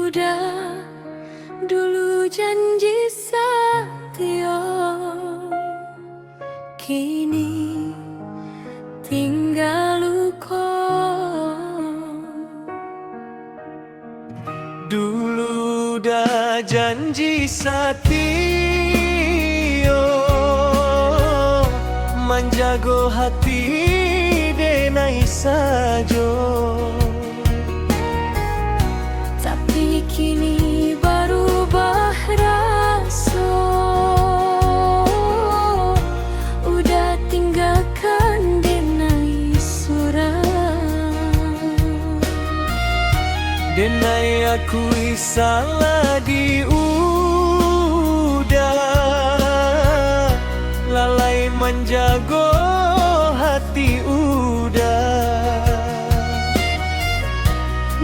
Udah dulu janji setia, kini tinggal luka. Dulu udah janji setia, menjago hati denai sajo. Tapi kini berubah rasa, udah tinggalkan denai surat. Denai akui salah diudah, lalai menjago hati udah.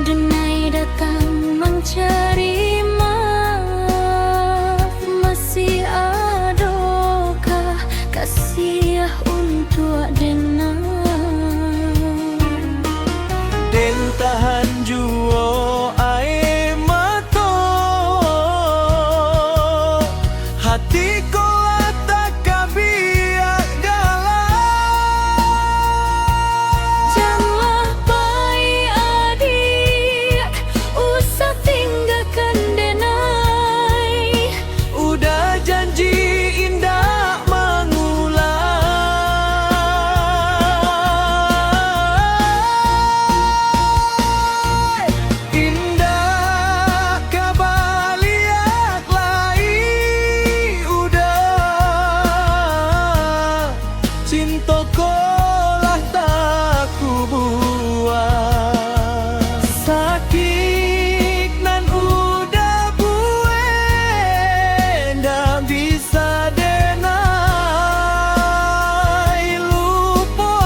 Denai datang mencari maaf, masih adakah kasih untuk denai? Den tahan juo air mata, hati ko tak kabiak galau. Janganlah baik adik, usah tinggalkan denai. Udah janji indah mengulang. Indah kabaliak lai, udah cintaku lah tak kubuat. Sakit nan udah buat, ndak bisa denai lupa.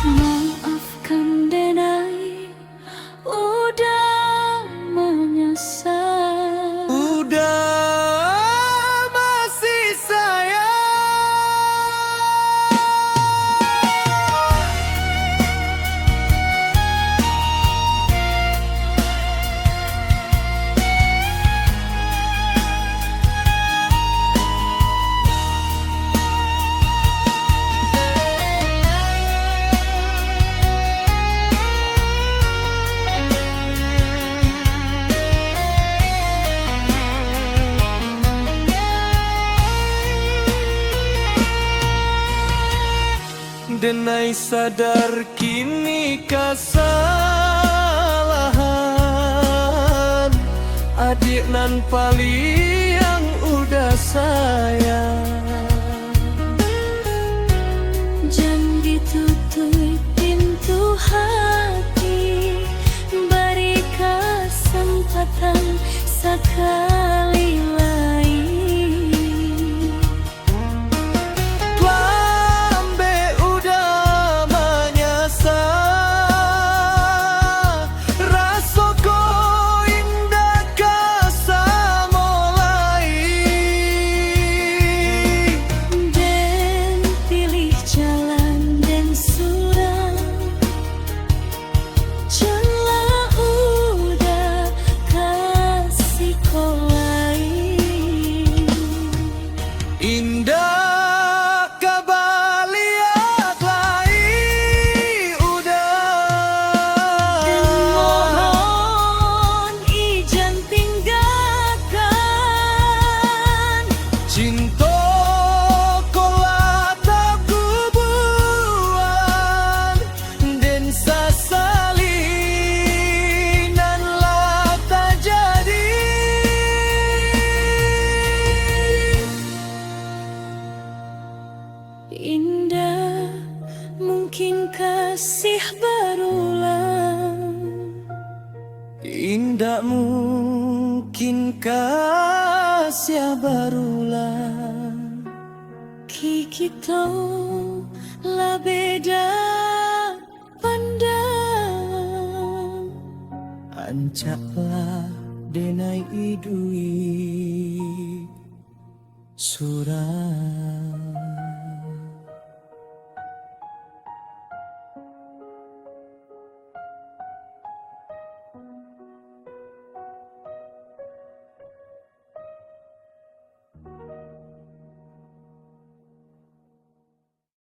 Maafkan denai, udah menyesal. Udah masih sayang. Denai sadar kini kesalahan, adik nan paling yang udah sayang. Jangan ditutup pintu hati, beri kesempatan sekali lagi. Lambe udah menyesal, rasa ko indah kasamolai. Dan pilih jalan dan surah, janganlah udah kasih kau lain. Indah kabaliak lai, udah. Dan mohon izin tinggalkan. Cinta kolah tak kubuat, dan sasalinan lah tak jadi. Indah mungkin kasih berulang. Indah mungkin kasih berulang. Ki kita lah beda pandang. Ancaklah denai idui surah.